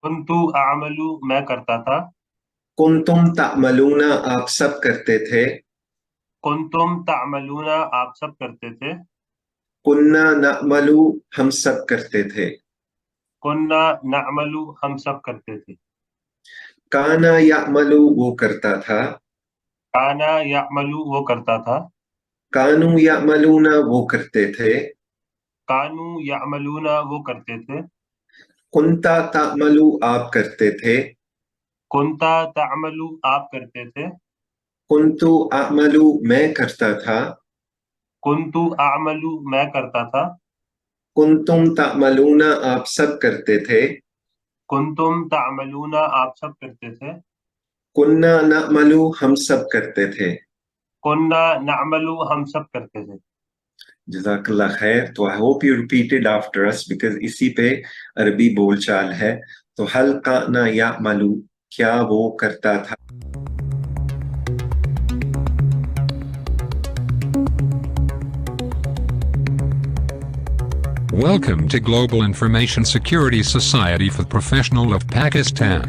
कुन्तु अअमलु मैं करता था। कुंतुम तामलूना आप सब करते थे। कुंतुम तामलूना आप सब करते थे। कुन्ना नअमलू हम सब करते थे। कुन्ना नअमलु हम सब करते थे। काना यामलू वो करता था। काना यामलु वो करता था। कानू यामलूना वो करते थे। कानू यामलूना वो करते थे। कुंता तामलू आप करते थे। कुंता तामलु आप करते थे। कुंतु आमलू मैं करता था। कुंतु आमलु मैं करता था। कुंतुम तामलूना आप सब करते थे। कुंतुम तामलूना आप सब करते थे। कुन्ना नअमलू हम सब करते थे। कुन्ना नअमलु हम सब करते थे। जज़ाकल्लाह खैर। तो I hope you repeated after us because इसी पे अरबी बोलचाल है। तो हल काना यामलू, क्या वो करता था। Welcome to Global Information Security Society for Professional of Pakistan.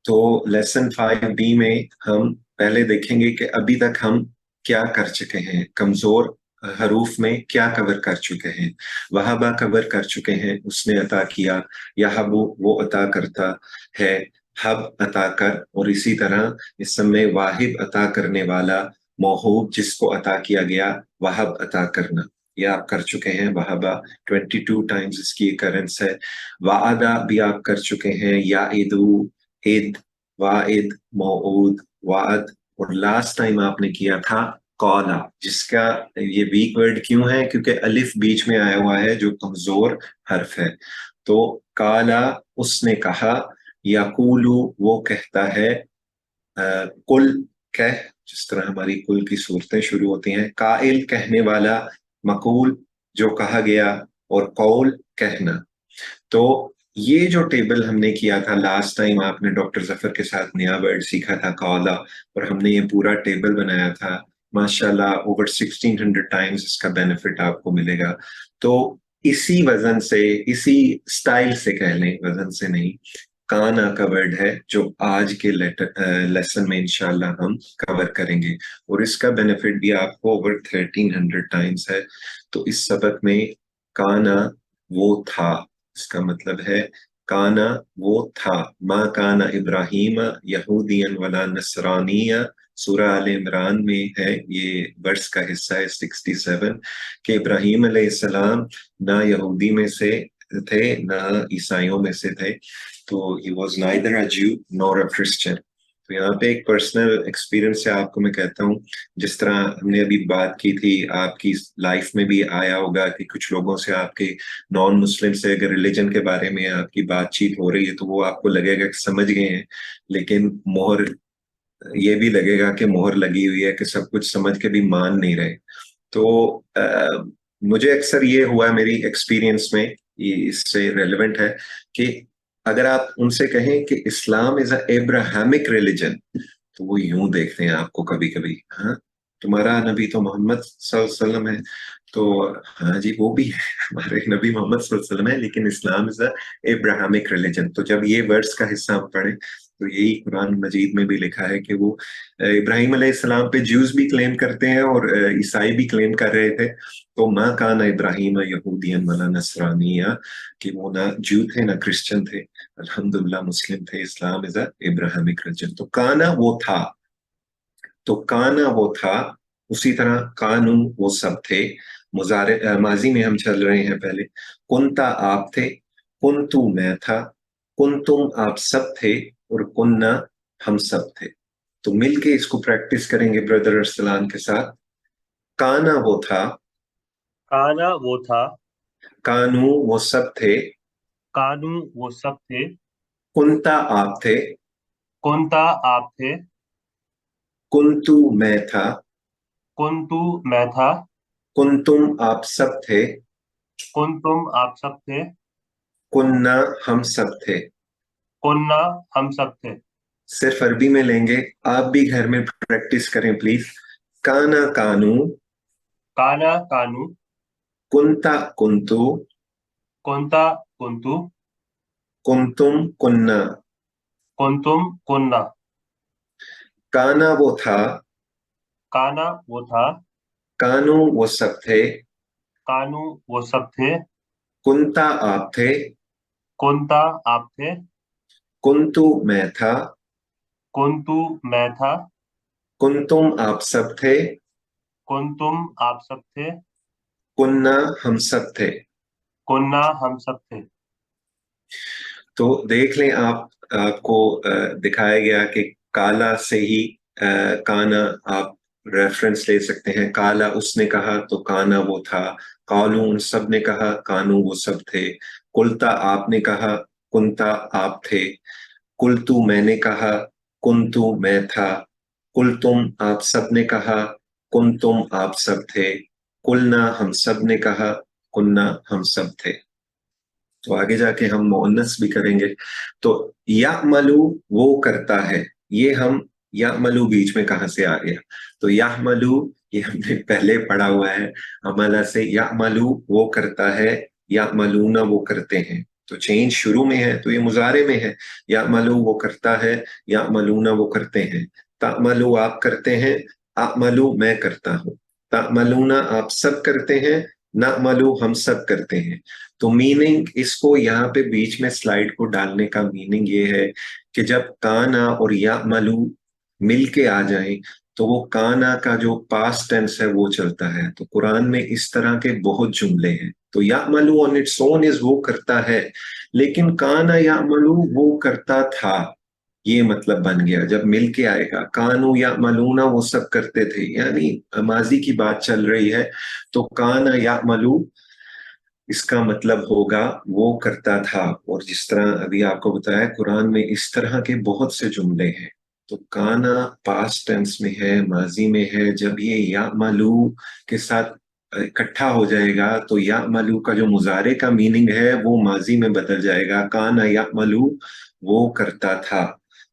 तो लेसन 5B में हम पहले देखेंगे कि अभी तक हम क्या कर चुके हैं, कमजोर हरूफ में क्या कवर कर चुके हैं। वहाबा कवर कर चुके हैं, उसने अता किया। यहबू वो अता करता है। हब अता कर। और इसी तरह इस समय वाहिब अता करने वाला, मौहूब जिसको अता किया गया, वहब अता करना, ये आप कर चुके हैं। वहाबा 22 टाइम्स इसकी occurrence है। वादा भी आप कर चुके हैं। या इदू, इद, वाइद, मौऊद, वाद। और लास्ट टाइम आपने किया था कौला, जिसका ये वीक वर्ड क्यों है, क्योंकि अलिफ बीच में आया हुआ है जो कमजोर हर्फ है। तो काला उसने कहा। यकूलू वो कहता है। कुल कह, जिस तरह हमारी कुल की सूरतें शुरू होती हैं। काइल कहने वाला। मकूल जो कहा गया। और कौल कहना। तो ये जो टेबल हमने किया था लास्ट टाइम, आपने डॉक्टर जफर के साथ नया वर्ड सीखा था कौला, और हमने ये पूरा टेबल बनाया था। माशाल्लाह ओवर 1600 टाइम्स इसका बेनिफिट आपको मिलेगा। तो इसी वजन से, इसी स्टाइल से कह लें, वजन से नहीं, काना का वर्ड है जो आज के लेसन में इंशाल्लाह हम कवर करेंगे। और इसका बेनिफिट भी आपको ओवर 1300 टाइम्स है। तो इस सबक में काना वो था, इसका मतलब है काना वो था। माँ काना इब्राहिम यहूदियन वला नसरानिया, सूरह आल इमरान में है, ये वर्स का हिस्सा है 67, कि इब्राहिम अलैहिस्सलाम ना यहूदी में से थे ना ईसाइयों में से थे। तो ही वॉज नाइदर अ ज्यू नॉर अ क्रिश्चियन। तो यहाँ पे एक पर्सनल एक्सपीरियंस से आपको मैं कहता हूँ, जिस तरह हमने अभी बात की थी, आपकी लाइफ में भी आया होगा कि कुछ लोगों से, आपके नॉन मुस्लिम से अगर रिलीजन के बारे में आपकी बातचीत हो रही है तो वो आपको लगेगा कि समझ गए हैं, लेकिन मोहर, ये भी लगेगा कि मोहर लगी हुई है कि सब कुछ समझ के भी मान नहीं रहे। तो मुझे अक्सर ये हुआ है मेरी एक्सपीरियंस में, ये इससे रेलेवेंट है कि अगर आप उनसे कहें कि Islam is a Abrahamic religion, तो वो यूं देखते हैं आपको कभी कभी। हाँ, तुम्हारा नबी तो मोहम्मद सल्लल्लाहु अलैहि वसल्लम है। तो हाँ जी, वो भी है, हमारे नबी मोहम्मद सल्लल्लाहु अलैहि वसल्लम है, लेकिन Islam is a Abrahamic religion. तो जब ये वर्ड्स का हिस्सा हम पढ़े, तो यही कुरान मजीद में भी लिखा है कि वो इब्राहिम अलैहिस्सलाम पे ज्यूज भी क्लेम करते हैं और ईसाई भी क्लेम कर रहे थे। तो माँ काना इब्राहिम यहूदियन वला नसरानिया, कि वो ना ज्यू थे ना क्रिश्चियन थे, अल्हम्दुलिल्लाह मुस्लिम थे। Islam is a Abrahamic religion. तो काना वो था। तो काना वो था। उसी तरह कानू वो सब थे। मुजारे माजी में हम चल रहे हैं पहले। कुंता आप थे। कुंतु मैं था। कुंतुम आप सब थे। और कुन्ना हम सब थे। तो मिलके इसको प्रैक्टिस करेंगे ब्रदर अरसलान के साथ। काना वो था। काना वो था। कानू वो सब थे। कानू वो सब थे। कुंता आप थे। कुंता आप थे। कुंतु मैं था। कुंतु मैं था। कुंतुम आप सब थे। कुंतुम आप सब थे। कुन्ना हम सब थे। कुन्ना हम सब थे। सिर्फ अरबी में लेंगे, आप भी घर में प्रैक्टिस करें प्लीज। काना कानू। काना कानू। kunta kuntu, kunta kuntu, kuntum kunna, kuntum kunna, काना वो था, काना वो था, कानू वो सब थे, कानू वो सब थे, कुंता आप थे, कुंता आप थे, कुंतु मैं था, कुंतु मैं था, कुंतुम आप सब थे, कुंतुम आप सब थे, कुन्ना हम सब थे। कुन्ना हम सब थे। तो देख लें आप, आपको दिखाया गया कि काला से ही काना आप रेफरेंस ले सकते हैं। काला उसने कहा तो काना वो था, कालू उन सब ने कहा, कानू वो सब थे, कुलता आपने कहा, कुंता आप थे, कुलतू मैंने कहा, कुंतु मैं था, कुलतुम आप सब ने कहा, कुंतुम आप सब थे, कुलना हम सब ने कहा, कुन्ना हम सब थे। तो आगे जाके हम मुअन्नस भी करेंगे। तो यामलू वो करता है, ये हम यामलू बीच में कहाँ से आ गया? तो यामलू ये हमने पहले पढ़ा हुआ है, अमला से यामलू वो करता है, यामलूना वो करते हैं। तो चेंज शुरू में है तो ये मुजारे में है, यामलू वो करता है, यामलूना वो करते हैं। तामलू आप करते हैं, आमलू मैं करता हूँ, तामलूना आप सब करते हैं, नामलू हम सब करते हैं। तो मीनिंग इसको यहाँ पे बीच में स्लाइड को डालने का मीनिंग ये है कि जब काना और यामलू मिल के आ जाए तो वो काना का जो पास्ट टेंस है वो चलता है। तो कुरान में इस तरह के बहुत जुमले हैं। तो यामलू ऑन इट्स ओन इज वो करता है, लेकिन काना यामलू वो करता था, ये मतलब बन गया जब मिल के आएगा। कानू या मलूना वो सब करते थे, यानी माजी की बात चल रही है, तो काना या मलू इसका मतलब होगा वो करता था। और जिस तरह अभी आपको बताया कुरान में इस तरह के बहुत से जुमले हैं। तो काना पास्ट टेंस में है, माजी में है, जब ये या मलू के साथ इकट्ठा हो जाएगा तो या मलू का जो मुजारे का मीनिंग है वो माजी में बदल जाएगा, काना या मलू वो करता था।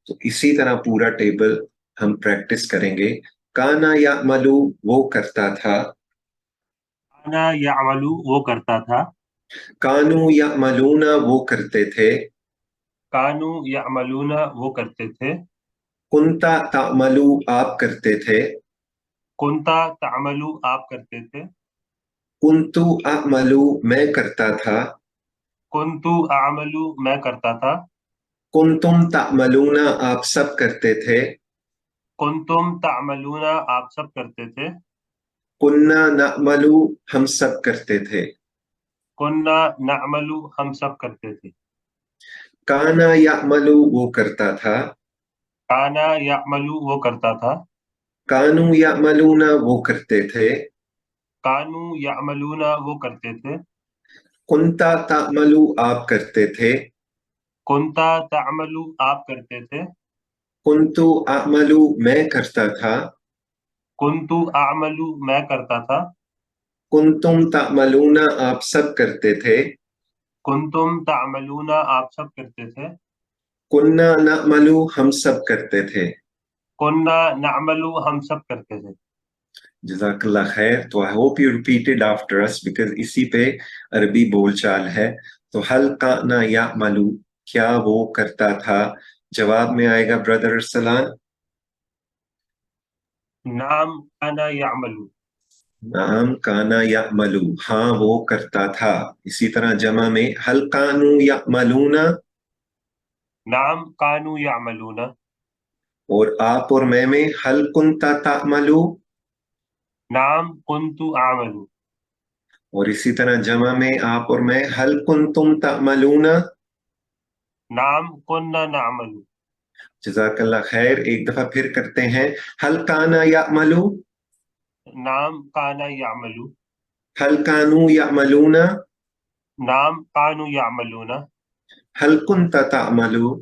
तो इसी तरह पूरा टेबल हम प्रैक्टिस करेंगे। काना या मलू वो करता था, काना यामलू वो करता था, कानू या मलूना वो करते थे, कानू यामलूना वो करते थे, कुंता तामलू आप करते थे, कुंता तामलू आप करते थे, कुंतु अमलू मैं करता था, कुंतु आमलू मैं करता था, कुंतुम तामलूना आप सब करते थे, कुंतुम तामलूना आप सब करते थे, कुन्ना नअमलू हम सब करते थे। कुन्ना नअमलू हम सब करते थे। काना यामलू वो करता था, काना यामलू वो करता था, कानू यामलूना वो करते थे, कानू यामलूना वो करते थे, कुंता तामलू आप करते थे, कुंता तामलू आप करते थे, कुंतु अमलू मैं करता था, कुंतु आमलू मैं करता था, कुंतुम तामलूना आप सब करते थे, कुंतुम तामलूना आप सब करते थे, कुन्ना नअमलू हम सब करते थे। कुन्ना नअमलू हम सब करते थे। जज़ाकल्लाह खैर। तो I hope you repeated after us because इसी पे अरबी बोलचाल है। तो हल काना या मलू, क्या वो करता था? जवाब में आएगा ब्रदर अरसलान, नाम काना यामलू, नाम काना या मलू, हाँ वो करता था। इसी तरह जमा में हल कानू या मलूना, नाम कानू यामलूना, और आप और मैं में हल कुंता तामलू, नाम कुंतु आमलू, और इसी तरह जमा में आप और मैं हल कुंतुम तामलूना। नाम कुन्ना नामलू, जज़ाकल्लाह खैर। एक दफा फिर करते हैं, हल काना या मलू, नाम काना यामलू, हल कानू या मलूना, नाम कानू यामलूना, हल कुंता तामलू,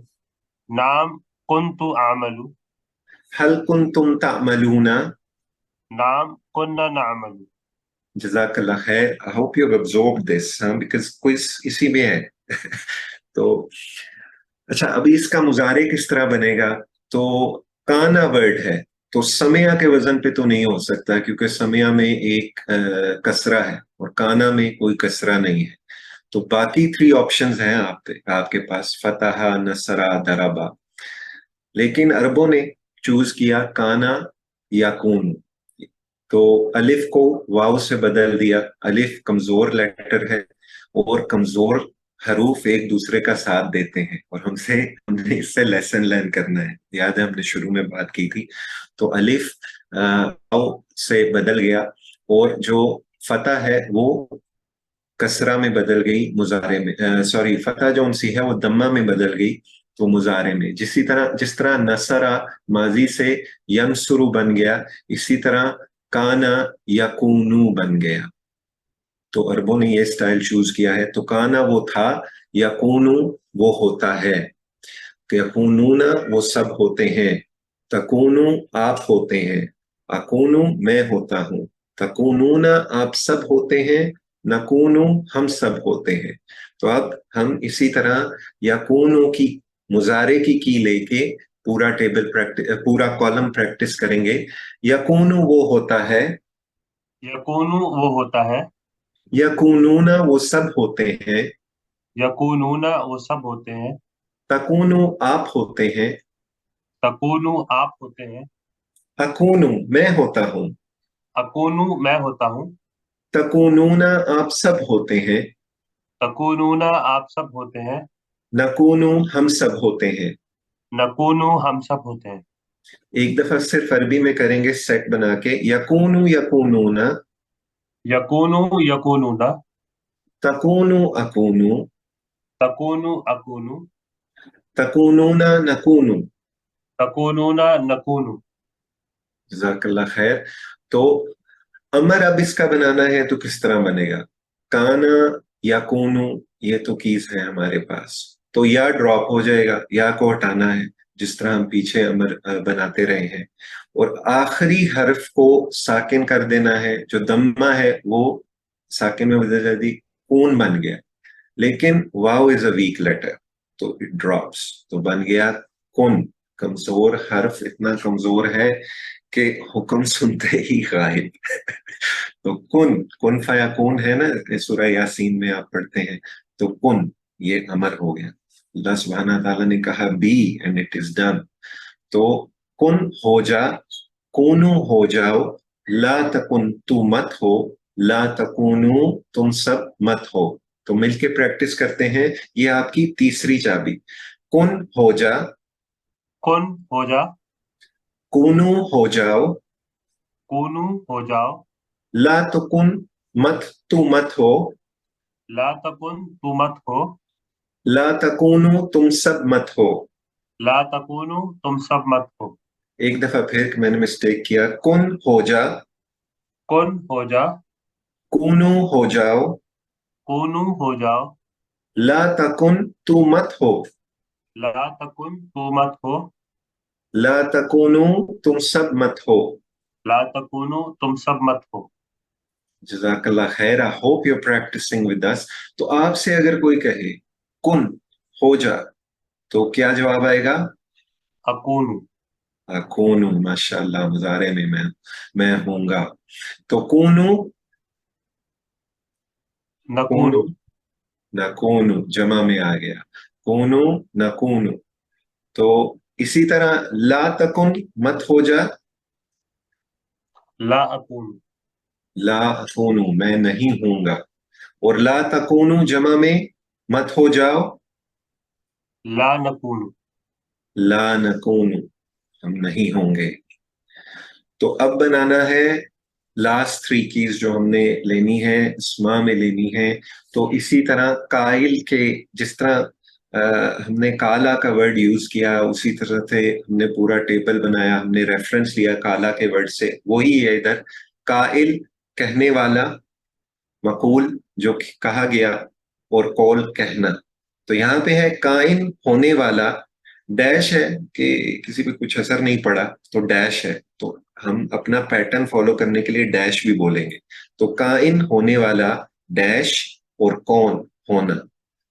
नाम कुंतु आमलू, हल कुंतुम तामलूना। नाम कुन्ना नामलू। जज़ाकल्लाह खैर। I hope you have absorbed this, because quiz इसी में है। तो अच्छा, अभी इसका मुजारे किस तरह बनेगा? तो काना वर्ड है, तो समया के वजन पे तो नहीं हो सकता क्योंकि समया में एक कसरा है। اور کانا میں کوئی کسرہ نہیں ہے. تو باقی 3 آپشنز ہیں آپ کے پاس، فتح، نصرہ، دربا. لیکن عربوں نے چوز کیا کانا یا کون. تو الف کو واو سے بدل دیا. الف کمزور لیٹر ہے اور کمزور حروف ایک دوسرے کا ساتھ دیتے ہیں، اور ہم نے اس سے لیسن لرن کرنا ہے. یاد ہے ہم نے شروع میں بات کی تھی. تو الف واو سے بدل گیا، اور جو فتح ہے وہ کسرہ میں بدل گئی مضارع میں. سوری، فتح جو سی ہے وہ دمہ میں بدل گئی تو مضارع میں. جس طرح نصرہ ماضی سے ینصرو بن گیا، اسی طرح کانا یکونو بن گیا. تو عربوں نے یہ سٹائل چوز کیا ہے. تو کانا وہ تھا، یکونو وہ ہوتا ہے، یکونون وہ سب ہوتے ہیں، تکونو آپ ہوتے ہیں، اکونو میں ہوتا ہوں، تکونون آپ سب ہوتے ہیں، نکونو ہم سب ہوتے ہیں. تو اب ہم اسی طرح یکونو کی مضارع کی لے کے پورا کالم پریکٹس کریں گے. یکونو وہ ہوتا ہے، یکونو وہ ہوتا ہے، یکونون وہ سب ہوتے ہیں، یکونون وہ سب ہوتے ہیں، تکونو آپ ہوتے ہیں، تکونو آپ ہوتے ہیں، اکونو میں ہوتا ہوں، اکونو میں ہوتا ہوں، تکونون آپ سب ہوتے ہیں، تکونون آپ سب ہوتے ہیں، نکونو ہم سب ہوتے ہیں. نکونو ہم سب ہوتے ہیں. ایک دفعہ صرف عربی میں کریں گے سیٹ بنا کے. یکونو یکونون، یکونو یکونون، تکونو اکونو، تکونو اکونو، تکونون نکونو. تکونون نکونو. جزاک اللہ خیر. تو امر اب اس کا بنانا ہے تو کس طرح بنے گا؟ کانا یا کونو، یہ تو کیز ہے ہمارے پاس. تو یا ڈراپ ہو جائے گا، یا کو ہٹانا ہے جس طرح ہم پیچھے امر بناتے رہے ہیں، اور آخری حرف کو ساکن کر دینا ہے. جو دمہ ہے وہ ساکن میں بدل جاتی، کون بن گیا. لیکن واو از اے ویک لیٹر تو اٹ ڈراپس، تو بن گیا کن. کمزور حرف اتنا کمزور ہے کہ حکم سنتے ہی غائب. تو کن فیکون ہے نا، سورہ یاسین میں آپ پڑھتے ہیں. تو کن یہ امر ہو گیا. اللہ سبحانہ تعالیٰ نے کہا be and it is done. تو کن ہو جا، کونو ہو جاؤ، لا تکن تو مت ہو، لا تکونو تم سب مت ہو. تو مل کے پریکٹس کرتے ہیں. یہ آپ کی تیسری چابی. کن ہو جا، کن ہو جا، کونو ہو جاؤ، کونو ہو جاؤ، لا تکن مت تو مت ہو، لا تکن تو مت ہو، لا تکونو تم سب مت ہو. لا تکونو تم سب مت ہو. ایک دفعہ پھر میں نے مسٹیک کیا. کن ہو جا، کن ہو جا، کونو ہو جاؤ، کونو ہو جاؤ، لا تکن تو مت ہو، لا تکن تو مت ہو، لا تکونو تم سب مت ہو. لا تکونو تم سب مت ہو. جزاک اللہ خیر. I hope you're practicing with us. تو آپ سے اگر کوئی کہے کن ہو جا تو کیا جواب آئے گا؟ اکونو. کونو. ماشاء اللہ، مضارع میں میں ہوں گا. تو کونو، کونو نکونو. نہ کونو جمع میں آ گیا. کونو نہ کونو. تو اسی طرح لا تکن مت ہو جا، لا اکونو. لا اکونو میں نہیں ہوں گا. اور لا تکونو جمع میں مت ہو جاؤ، لا نکونو. لا نکونو ہم نہیں ہوں گے. تو اب بنانا ہے لاسٹ 3 کیز جو ہم نے لینی ہے، اسما میں لینی ہے. تو اسی طرح قائل کے جس طرح ہم نے کالا کا ورڈ یوز کیا، اسی طرح سے ہم نے پورا ٹیبل بنایا، ہم نے ریفرنس لیا کالا کے ورڈ سے. وہی ہے ادھر قائل کہنے والا، مقول جو کہا گیا، اور قول کہنا. تو یہاں پہ ہے قائم ہونے والا، ڈیش ہے کہ کسی پہ کچھ اثر نہیں پڑا تو ڈیش ہے. تو ہم اپنا پیٹرن فالو کرنے کے لیے ڈیش بھی بولیں گے. تو قائم ہونے والا ڈیش اور کون ہونا.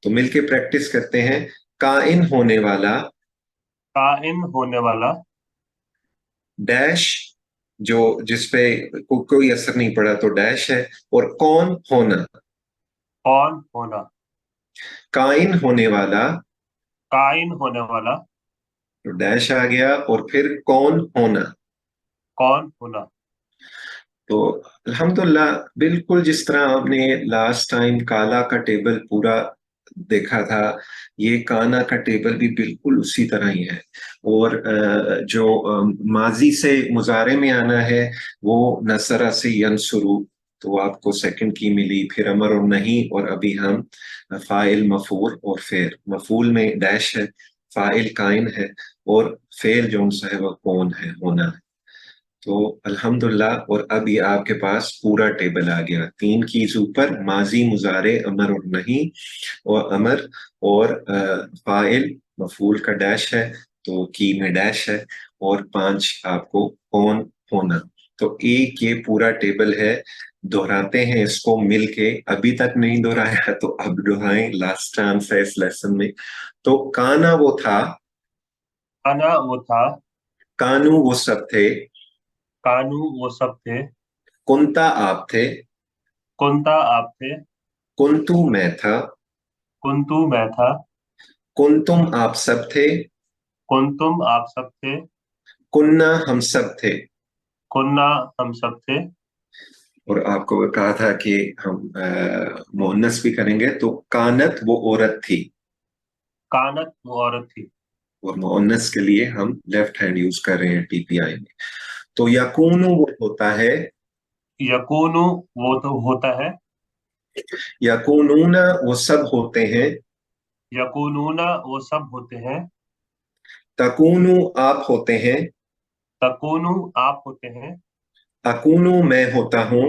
تو مل کے پریکٹس کرتے ہیں. قائم ہونے والا قائم ہونے والا، ڈیش जो जिस पे कोई असर नहीं पड़ा तो डैश है, और कौन होना, कौन होना, काइन होने वाला, काइन होने वाला, तो डैश आ गया, और फिर कौन होना। कौन होना। तो अल्हम्दुलिल्लाह, बिल्कुल जिस तरह आपने लास्ट टाइम काला का टेबल पूरा देखा था, ये काना का टेबल भी बिल्कुल उसी तरह ही है। और जो माजी से मुजारे में आना है वो नसरा से यनसुरु, तो आपको सेकंड की मिली, फिर अमर और नहीं, और अभी हम फाइल मफूल और फेर। मफूल में डैश है, फाइल काइन है, और फेर जो है वो कौन है, होना है। तो अल्हम्दुलिल्लाह, और अब ये आपके पास पूरा टेबल आ गया। 3 कीज ऊपर, माजी, मुजारे, अमर और नहीं, और अमर, और फाइल मफूल का डैश है, तो की में डैश है, और 5 आपको कौन होना। तो एक ये पूरा टेबल है। दोहराते हैं इसको मिलके, अभी तक नहीं दोहराया तो अब दोहराएं, लास्ट चांस है इस लेसन में। तो काना वो था, काना वो था, कानू वो सब थे, कानू वो सब थे, कुंता आप थे, कुंता आप थे, कुंतु मैं था, कुंतु मैं था, कुंतुम आप सब थे, कुंतुम आप सब थे, कुन्ना हम सब थे। कुन्ना हम सब थे। और आपको कहा था कि हम मुअन्नस भी करेंगे, तो कानत वो औरत थी, कानत वो औरत थी। और मुअन्नस के लिए हम लेफ्ट हैंड यूज कर रहे हैं टीपीआई में। तो यकूनु वो होता है, यकूनु वो तो होता है, यकूनूना वो सब होते हैं, यकूनूना वो सब होते हैं, तकूनु आप होते हैं, तकूनु आप होते हैं, अकूनु मैं होता हूँ,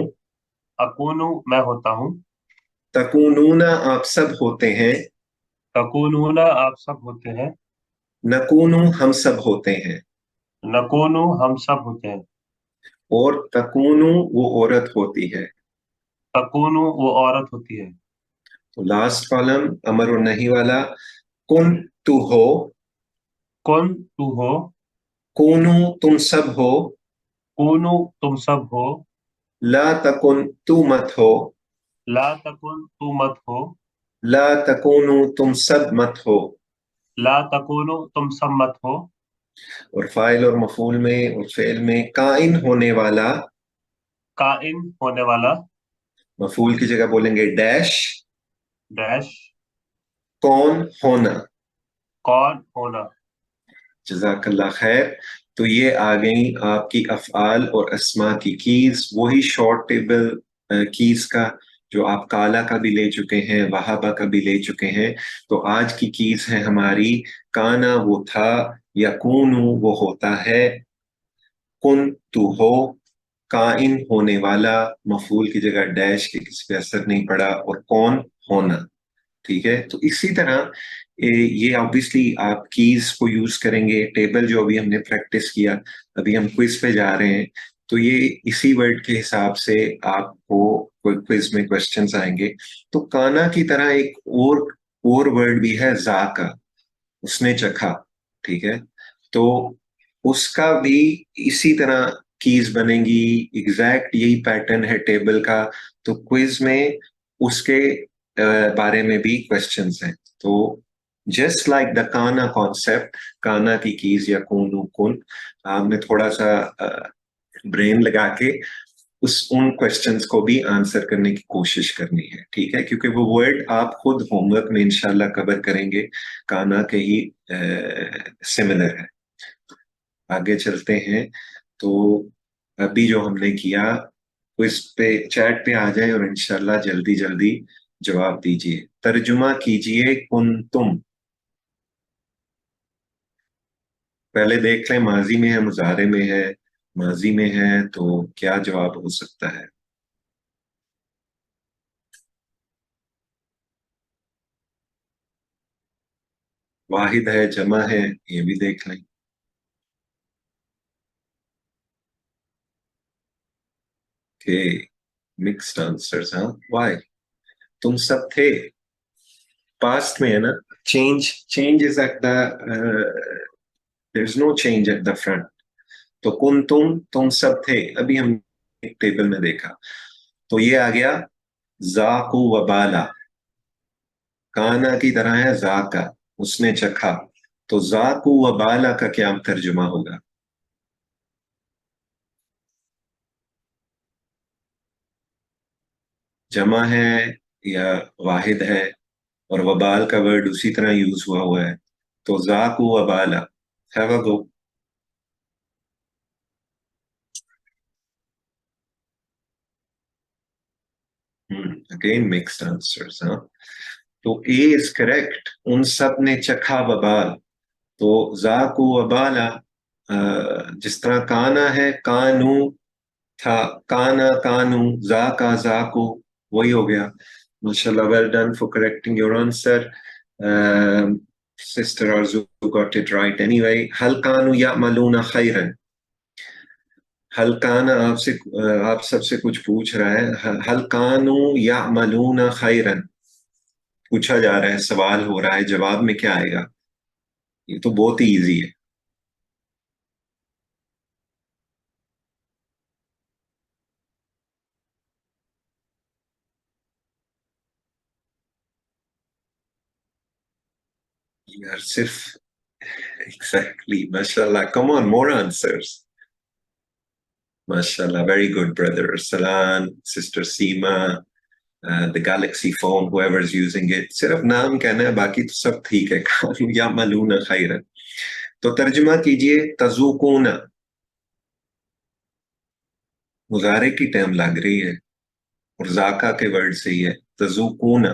अकूनु मैं होता हूँ, तकूनूना आप सब होते हैं, तकूनूना आप सब होते हैं, नकूनु हम सब होते हैं, नकूनु हम सब होते हैं, और तकूनु वो औरत होती है। तकूनु वो औरत होती है। तो लास्ट कॉलम अमर और नहीं वाला, कुन तू हो, कुन तू हो, कूनू तुम सब हो, कूनु तुम सब हो, ला तकुन तू मत हो, ला तकुन तू मत हो, ला तकूनू तुम सब मत हो। ला तकुनु तुम सब मत हो। और फाइल और मफूल में और फेल में काइन होने वाला, काइन होने वाला, मफूल की जगह बोलेंगे डैश, डैश, कौन होना। कौन होना। जज़ाकल्लाह खैर। तो ये आ गई आपकी अफ़आल और अस्मा की कीज, वही शॉर्ट टेबल कीज का जो आप काला का भी ले चुके हैं, वहाबा का भी ले चुके हैं। तो आज की कीज है हमारी, काना वो था, यकूनु वो होता है, कुन तू हो, काइन होने वाला, मफूल की जगह डैश के किसी पे असर नहीं पड़ा, और कौन होना। ठीक है, तो इसी तरह ये ऑब्वियसली आप कीज को यूज करेंगे। टेबल जो अभी हमने प्रैक्टिस किया, अभी हम क्विज पे जा रहे हैं, तो ये इसी वर्ड के हिसाब से आपको क्विज में क्वेश्चंस आएंगे। तो काना की तरह एक और वर्ड भी है, जाका, उसने चखा। ठीक है, तो उसका भी इसी तरह कीज बनेंगी, एग्जैक्ट यही पैटर्न है टेबल का। तो क्विज में उसके बारे में भी क्वेश्चंस हैं। तो जस्ट लाइक द काना कॉन्सेप्ट, काना की कीज या कून कुन, आपने थोड़ा सा ब्रेन लगा के उन क्वेश्चंस को भी आंसर करने की कोशिश करनी है। ठीक है, क्योंकि वो वर्ड आप खुद होमवर्क में इंशाल्लाह कवर करेंगे, काना के ही सिमिलर है। आगे चलते हैं। तो अभी जो हमने किया, वो इस पे चैट पे आ जाए और इंशाल्लाह जल्दी जल्दी जवाब दीजिए। तर्जुमा कीजिए कुन तुम। पहले देख लें, माजी में है, मुजारे में है। माजी में है तो क्या जवाब हो सकता है? वाहिद है, जमा है, ये भी देख लें। के मिक्स्ड आंसर्स, हाँ, वाई, तुम सब थे, पास्ट में है ना। Change is at the, there is no change at the front. तो कुंतुम तुम सब थे, अभी हम एक टेबल में देखा, तो ये आ गया जाकू वबाला, काना की तरह है जाका, उसने चखा, तो जाकू वबाला का क्या तर्जुमा होगा? जमा है या वाहिद है, और वबाल का वर्ड उसी तरह यूज हुआ है, तो जाकू वबाला। Have a go. Again mixed answers, हाँ। तो ए इज करेक्ट, उन सब ने चखा वबाल। तो जाकू वबाला, जिस तरह काना है कानू था, काना कानू, जाका जाकू, वही हो गया। माशाल्लाह, well done for correcting your answer. Sister Arzoo got it right anyway. हल कानू यामलूना खैरन, हल काना आपसे, आप सबसे कुछ पूछ रहा है। हल कानू यामलूना खैरन पूछा जा रहा है, सवाल हो रहा है, जवाब में क्या आएगा? ये तो बहुत ही इजी है। यार सिर्फ एग्जैक्टली, माशाल्लाह, कम ऑन, मोर आंसर्स। माशाल्लाह, very good brother Salan, sister Seema, the Galaxy phone, whoever is using it, सिर्फ नाम कहना है, बाकी तो सब ठीक है। कानू या मलूना खैरन। तो तर्जुमा कीजिए तजुकूना, मुजारे की टर्म लग रही है, और जाका के वर्ड से ही है। तजुकूना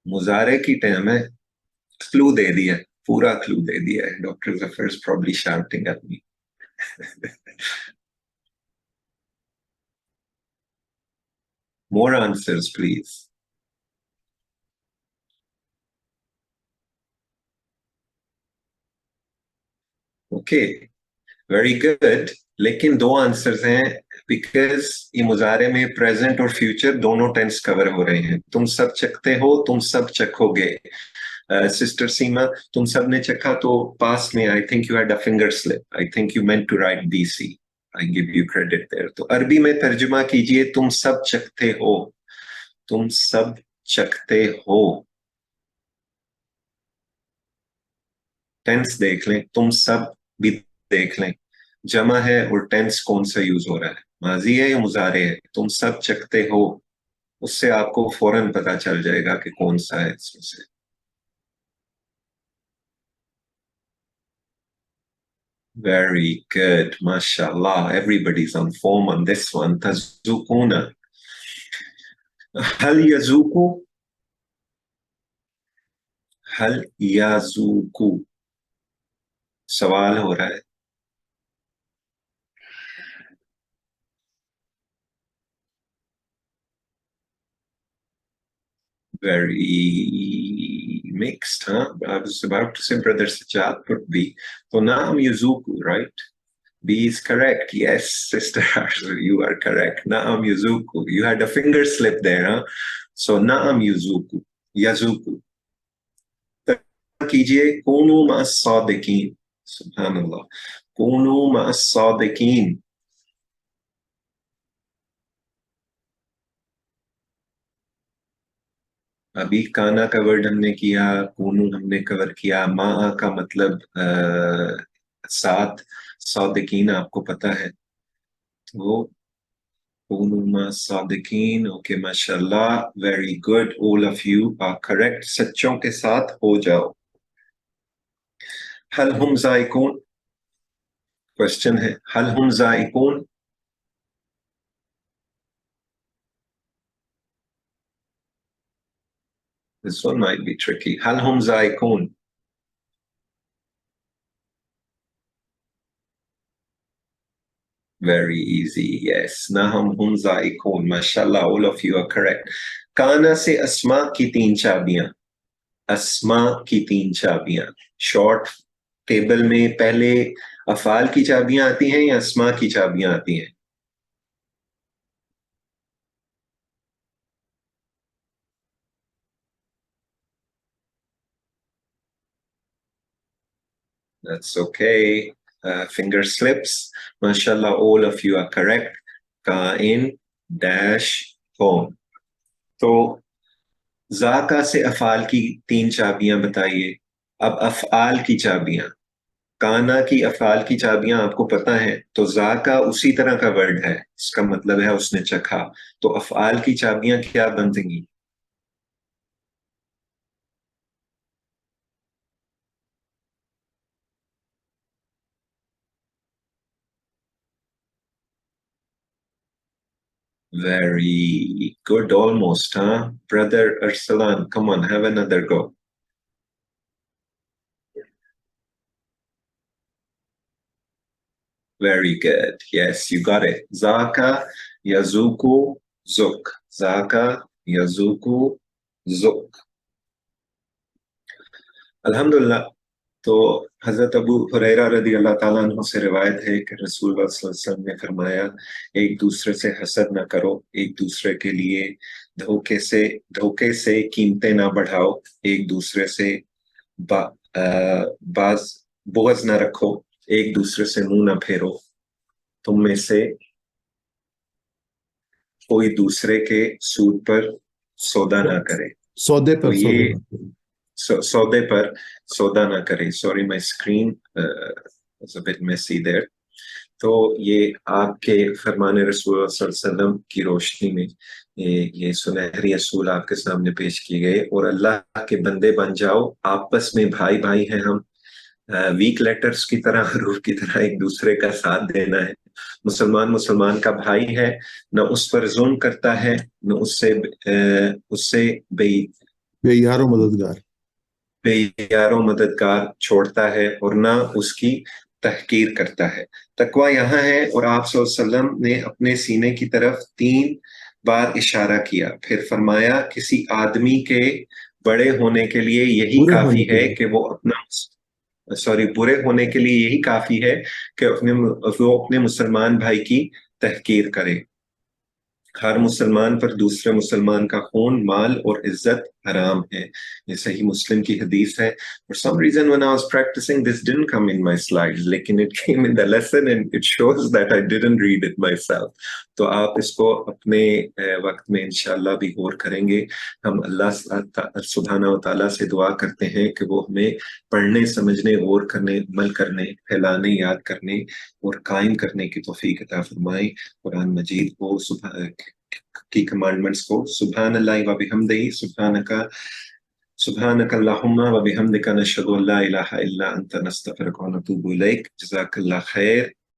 मुजारे की टर्म है। क्लू दे दिया, पूरा क्लू दे दिया है। Doctor Zafar is probably shouting at me. More answers please. Okay, very good. लेकिन दो आंसर्स हैं, बिकॉज ये मुजारे में प्रेजेंट और फ्यूचर दोनों टेंस कवर हो रहे हैं। तुम सब चखते हो, तुम सब चखोगे। सिस्टर सीमा, तुम सब ने चखा, तो पास में I think you had a finger slip, I think you meant to write BC. I give you credit there. तो अरबी में तर्जुमा कीजिए तुम सब चखते हो, तुम सब चखते हो। टेंस देख लें, तुम सब भी देख लें, जमा है और टेंस कौन सा यूज हो रहा है, माजी है या मुजारे है। तुम सब चखते हो, उससे आपको फौरन पता चल जाएगा कि कौन सा है इसमें से। वेरी गुड, माशाल्लाह, everybody's on form on this one. तजुकूना, हल यजूकू, हल याजूकू, सवाल हो रहा है। Very mixed, huh? I was about to say Brother Sajjad put B. So Naam Yuzuku, right? B is correct. Yes, Sister Arzu, you are correct. Naam Yuzuku. You had a finger slip there, huh? So Naam Yuzuku. Yazuku. कीजिए कूनू मा सादिकीन, सुभान अल्लाह, कूनू मा सादिकीन। अभी काना का word हमने किया, कूनू हमने कवर किया, मा का मतलब साथ, सादिकीन आपको पता है। तो कूनू मा सादिकीन, ओके, माशाल्लाह, very good, all of you are correct, सच्चों के साथ हो जाओ। हल हम जायकून, क्वेश्चन है, हल हम जायकून। This one might be tricky. हल हम जायकून, very easy, yes. Nahum hum zaikun. Mashallah, all of you are correct. काना से अस्मा की तीन चाबियां, अस्मा की तीन चाबियां। शॉर्ट टेबल में पहले अफाल की चाबियां आती हैं या अस्मा की चाबियां आती हैं? That's okay. finger slips. MashaAllah, all of you are correct. Kain dash home. تو ذاکا سے افعال کی 3 چابیاں بتائیے. اب افعال کی چابیاں، کانا کی افعال کی چابیاں آپ کو پتہ ہیں، تو ذاکا اسی طرح کا ورڈ ہے، اس کا مطلب ہے اس نے چکھا. تو افعال کی چابیاں کیا بنیں گی؟ Very good, almost, huh? Brother Arsalan, come on, have another go. Very good. Yes, you got it. Zaka yazuku zuk. Zaka yazuku zuk. Alhamdulillah. تو حضرت ابو ہریرہ رضی اللہ تعالیٰ عنہ سے روایت ہے کہ رسول اللہ صلی اللہ علیہ وسلم نے فرمایا ایک دوسرے سے حسد نہ کرو، ایک دوسرے کے لیے دھوکے سے قیمتیں نہ بڑھاؤ، ایک دوسرے سے بغض نہ رکھو، ایک دوسرے سے منہ نہ پھیرو، تم میں سے کوئی دوسرے کے سود پر سودا نہ کرے. سودے پر سودے پر سودا نہ کرے. Sorry my screen was a bit messy there. تو یہ آپ کے فرمان رسول اللہ صلی اللہ علیہ وسلم کی روشنی میں یہ سنہری اصول آپ کے سامنے پیش کیے گئے. اور اللہ کے بندے بن جاؤ، آپس میں بھائی بھائی ہیں ہم، ویک لیٹرز کی طرح، حروف کی طرح ایک دوسرے کا ساتھ دینا ہے. مسلمان کا بھائی ہے، نہ اس پر ظلم کرتا ہے، نہ اس سے بے یار و مددگار چھوڑتا ہے، اور نہ اس کی تحقیر کرتا ہے. تقوی یہاں ہے. اور آپ صلی اللہ علیہ وسلم نے اپنے سینے کی طرف 3 بار اشارہ کیا، پھر فرمایا کسی آدمی کے بڑے ہونے کے لیے یہی کافی ہے کہ وہ برے ہونے کے لیے یہی کافی ہے کہ وہ اپنے مسلمان بھائی کی تحقیر کرے. ہر مسلمان پر دوسرے مسلمان کا خون، مال اور عزت حرام ہے. یہ صحیح مسلم کی حدیث ہے. For some reason when I was practicing this didn't come in my slides, لیکن it came in the lesson and it shows that I didn't read it myself. تو آپ اس کو اپنے وقت میں انشاءاللہ بھی غور کریں گے. ہم اللہ سبحانہ و تعالیٰ سے دعا کرتے ہیں کہ وہ ہمیں پڑھنے، سمجھنے، غور کرنے، عمل کرنے، پھیلانے، یاد کرنے اور قائم کرنے کی توفیق عطا فرمائے. قرآن مجید کو کی کمانڈمنٹس کو. سبحان اللہ و بحمدہ، سبحانک اللہم و بحمدک، نشہد ان لا الہ الا انت، نستغفرک و نتوب الیک. جزاک اللہ خیر.